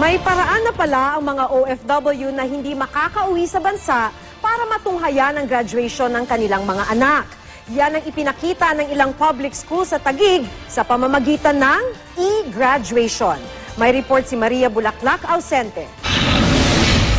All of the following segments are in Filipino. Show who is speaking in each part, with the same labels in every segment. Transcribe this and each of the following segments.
Speaker 1: May paraan na pala ang mga OFW na hindi makakauwi sa bansa para matunghayan ang graduation ng kanilang mga anak. Yan ang ipinakita ng ilang public schools sa Taguig sa pamamagitan ng e-graduation. May report si Maria Bulaklak Ausente.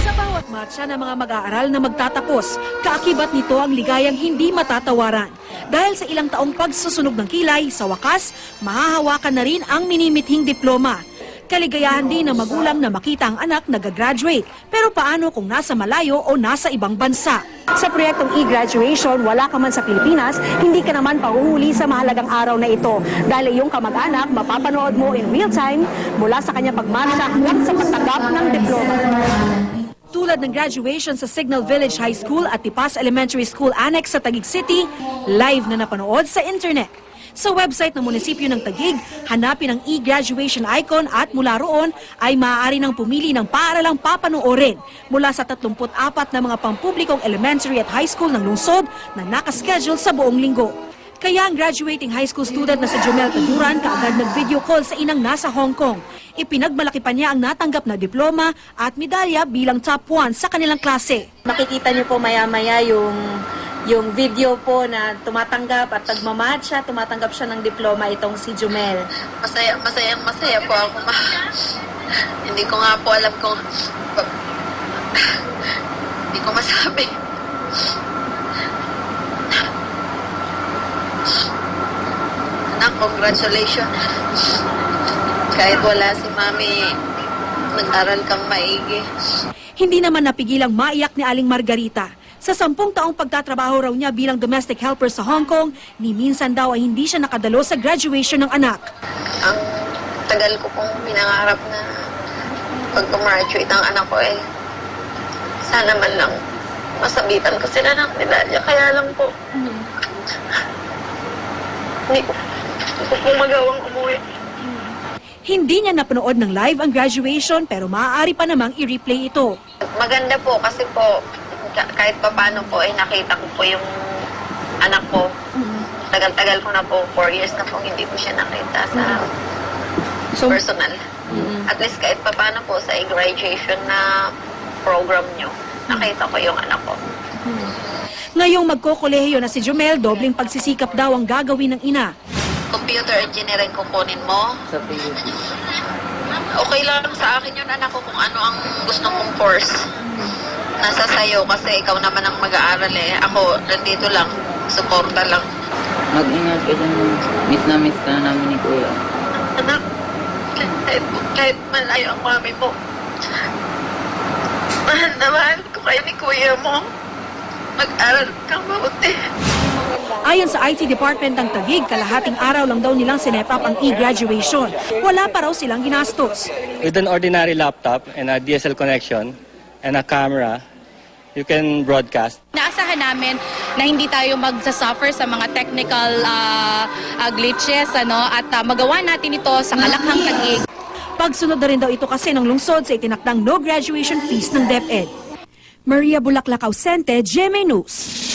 Speaker 2: Sa bawat marcha ng mga mag-aaral na magtatapos, kaakibat nito ang ligayang hindi matatawaran. Dahil sa ilang taong pagsusunog ng kilay, sa wakas, mahahawakan na rin ang minimithing diploma. Kaligayahan din ng magulang na makita ang anak nag-graduate. Pero paano kung nasa malayo o nasa ibang bansa?
Speaker 1: Sa proyektong e-graduation, wala ka man sa Pilipinas, hindi ka naman pahuhuli sa mahalagang araw na ito. Dahil iyong kamag-anak, mapapanood mo in real time mula sa kanya pagmarcha hanggang sa pagtanggap ng diploma.
Speaker 2: Tulad ng graduation sa Signal Village High School at Tipas Elementary School Annex sa Taguig City, live na napanood sa internet. Sa website ng munisipyo ng Taguig, hanapin ang e-graduation icon at mula roon ay maaari nang pumili ng paaralang papanoorin mula sa 34 na mga pampublikong elementary at high school ng lungsod na nakaschedule sa buong linggo. Kaya ang graduating high school student na si Jomel Taduran kaagad nag-video call sa inang nasa Hong Kong. Ipinagmalaki pa niya ang natanggap na diploma at medalya bilang top 1 sa kanilang klase.
Speaker 3: Makikita niyo po maya-maya yung video po na tumatanggap at nagmamatcha, tumatanggap siya ng diploma itong si Jomel.
Speaker 4: Masaya po ako. Hindi ko nga po alam kung hindi ko masabi. Anak, congratulations. Kahit wala si Mami, nag-aral kang maigi.
Speaker 2: Hindi naman napigilang maiyak ni Aling Margarita. Sa 10 taong pagtatrabaho raw niya bilang domestic helper sa Hong Kong, ni minsan daw ay hindi siya nakadalo sa graduation ng anak.
Speaker 4: Ang tagal ko pong pinangarap na pag-graduate ang anak ko sana man lang masabitan ko sila ng medalya. Kaya lang po, hindi ko po magawang umuwi.
Speaker 2: Hindi niya napanood ng live ang graduation pero maaari pa namang i-replay ito.
Speaker 4: Maganda po kasi po, kahit pa paano po nakita ko po yung anak ko. Tagal-tagal ko na po, 4 years na po hindi ko siya nakita sa personal. At least kahit pa paano po sa graduation na program nyo, nakita ko yung anak ko.
Speaker 2: Ngayong magkokolehiyo na si Jomel, dobling pagsisikap daw ang gagawin ng ina.
Speaker 4: Computer engineering kukunin mo?
Speaker 5: Sa PUP.
Speaker 4: Okay lang sa akin yun, anak ko, kung ano ang gusto mong course. Nasa sayo kasi ikaw naman ang mag-aaral Ako, nandito lang, suporta lang.
Speaker 5: Mag-ingat ka dyan. Miss ka na namin ni Kuya.
Speaker 4: Anak, kahit malayo ang mami mo, mahal na mahal ko kayo ni Kuya mo. Mag-aral kang mabuti.
Speaker 2: Ayon sa IT Department ng Taguig, kalahating araw lang daw nilang sinep up ang e-graduation. Wala pa raw silang ginastos.
Speaker 6: With an ordinary laptop and a DSL connection and a camera, you can broadcast.
Speaker 7: Naasahan namin na hindi tayo magsasuffer sa mga technical glitches at magawa natin ito sa Kalakhang Taguig.
Speaker 2: Pagsunod na rin daw ito kasi ng lungsod sa itinakdang no graduation fees ng DepEd. Maria Bulaklak Ausente, GMA News.